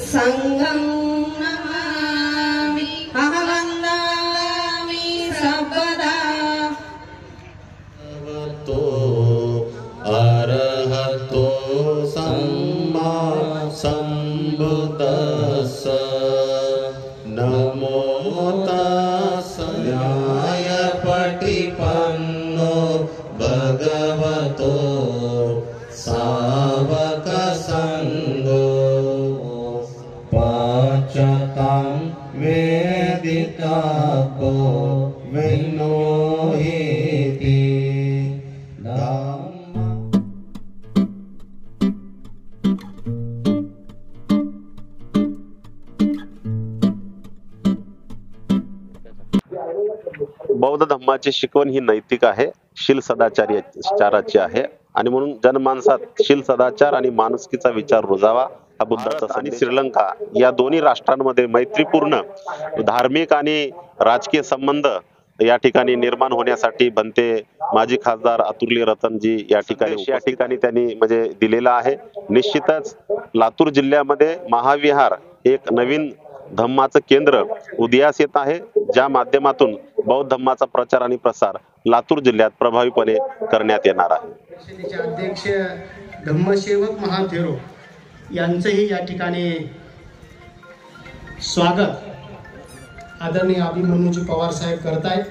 संघं नमामि अहं वन्दामि सर्वदा। भगवतो अरहतो सम्मा सम्बुद्दस्स नमो तस्स न्यायपटिपन्नो भगवतो सावक संगो पाचतं वेदितपो विनोहिति बौद्ध धम्माची शिकवण ही नैतिक आहे, शील सदाचाराची आहे आणि म्हणून जनमानसात शील सदाचार आणि माणुसकीचा विचार रुजावा हा बुद्धाचा संदेश। आणि श्रीलंका या दोन्ही राष्ट्रांमध्ये मैत्रीपूर्ण धार्मिक आणि राजकीय संबंध या ठिकाणी निर्माण होण्यासाठी बनते माजी खासदार अतुल्य रतनजी या ठिकाणी त्यांनी म्हणजे दिलेला आहे। निश्चितच लातूर जिल्ह्यामध्ये महाविहार एक नवीन धम्माचं केंद्र उदयास येत आहे, ज्या माध्यमातून बौद्ध धम्माचा प्रचार आणि प्रसार लातूर जिल्ह्यात प्रभावीपणे करण्यात येणार आहे। परिषदेचे अध्यक्ष धम्मसेवक महाथेरो यांचंही या ठिकाणी स्वागत आदरणीय अभिमन्यूजी पवार साहेब करतायत।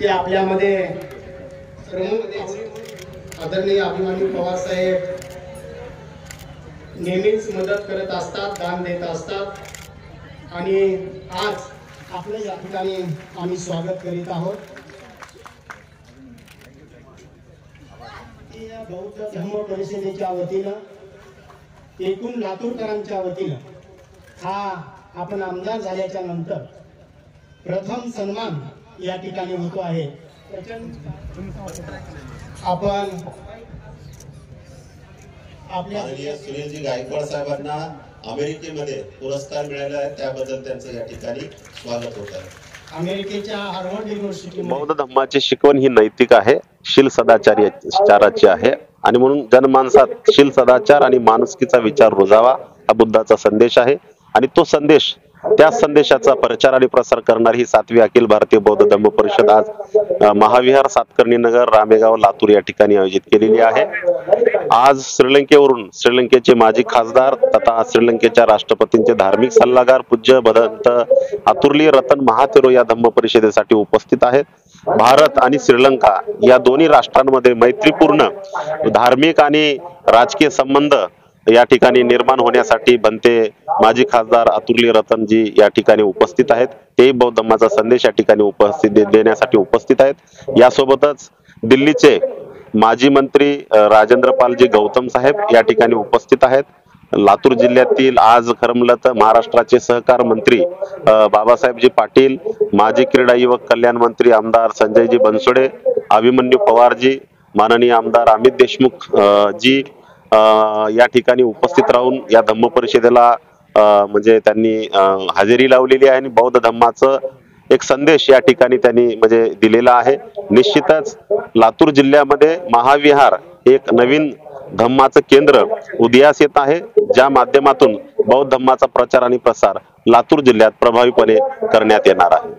ते आपल्यामध्ये आदरणीय अभिमन्यू पवार साहेब नेहमीच मदत करत असतात, दान देत असतात आणि आज आपल्या या ठिकाणी आम्ही स्वागत करीत आहोत। या बौद्ध धम्म परिषदेच्या वतीनं एकूण लातूरकरांच्या वतीनं हा आपण आमदार झाल्याच्या नंतर प्रथम सन्मान या ठिकाणी होतो आहे। आपण आपल्या सुनीलजी गायकवाड साहेबांना अमेरिकेमध्ये पुरस्कार मिळाला आहे, त्याबद्दल त्यांचं या ठिकाणी स्वागत होत आहे। अमेरिकेच्या हार्वर्ड युनिव्हर्सिटी बौद्ध धम्माची शिकवण ही नैतिक आहे, शील सदाचाराची आहे आणि म्हणून जनमानसात शील सदाचार आणि माणुसकीचा विचार रुजावा हा बुद्धाचा संदेश आहे आणि तो संदेश त्या संदेशाचा प्रचार आणि प्रसार करणारी ही 7वी अखिल भारतीय बौद्ध धम्म परिषद आज महाविहार सातकर्णी नगर रामेगाव लातूर या ठिकाणी आयोजित केलेली आहे। आज श्रीलंकेवरून श्रीलंकेचे माजी खासदार तथा श्रीलंकेच्या राष्ट्रपतींचे धार्मिक सल्लागार पूज्य भदंत अतुल्य रतन महाथेरो या धम्म परिषदेसाठी उपस्थित आहेत। भारत आणि श्रीलंका या दोन्ही राष्ट्रांमध्ये मैत्रीपूर्ण धार्मिक आणि राजकीय संबंध या ठिकाणी निर्माण होण्यासाठी बनते माजी खासदार अतुल्य रतनजी या ठिकाणी उपस्थित आहेत। ते बौद्ध धम्माचा संदेश या ठिकाणी देण्यासाठी उपस्थित आहेत। यासोबतच दिल्लीचे माजी मंत्री राजेंद्रपालजी गौतम साहेब या ठिकाणी उपस्थित आहेत। लातूर जिल्ह्यातील आज खरमलं तर महाराष्ट्राचे सहकार मंत्री बाबासाहेबजी पाटील, माजी क्रीडा युवक कल्याण मंत्री आमदार संजयजी बनसोडे, अभिमन्यू पवारजी, माननीय आमदार अमित देशमुख जी या ठिकाणी उपस्थित राहून या धम्म परिषदेला म्हणजे त्यांनी हजेरी लावलेली आहे आणि बौद्ध धम्माचं एक संदेश या ठिकाणी त्यांनी म्हणजे दिलेला आहे। निश्चितच लातूर जिल्ह्यामध्ये महाविहार एक नवीन धम्माचं केंद्र उदयास येत आहे, ज्या माध्यमातून बौद्ध धम्माचा प्रचार आणि प्रसार लातूर जिल्ह्यात प्रभावीपणे करण्यात येणार आहे।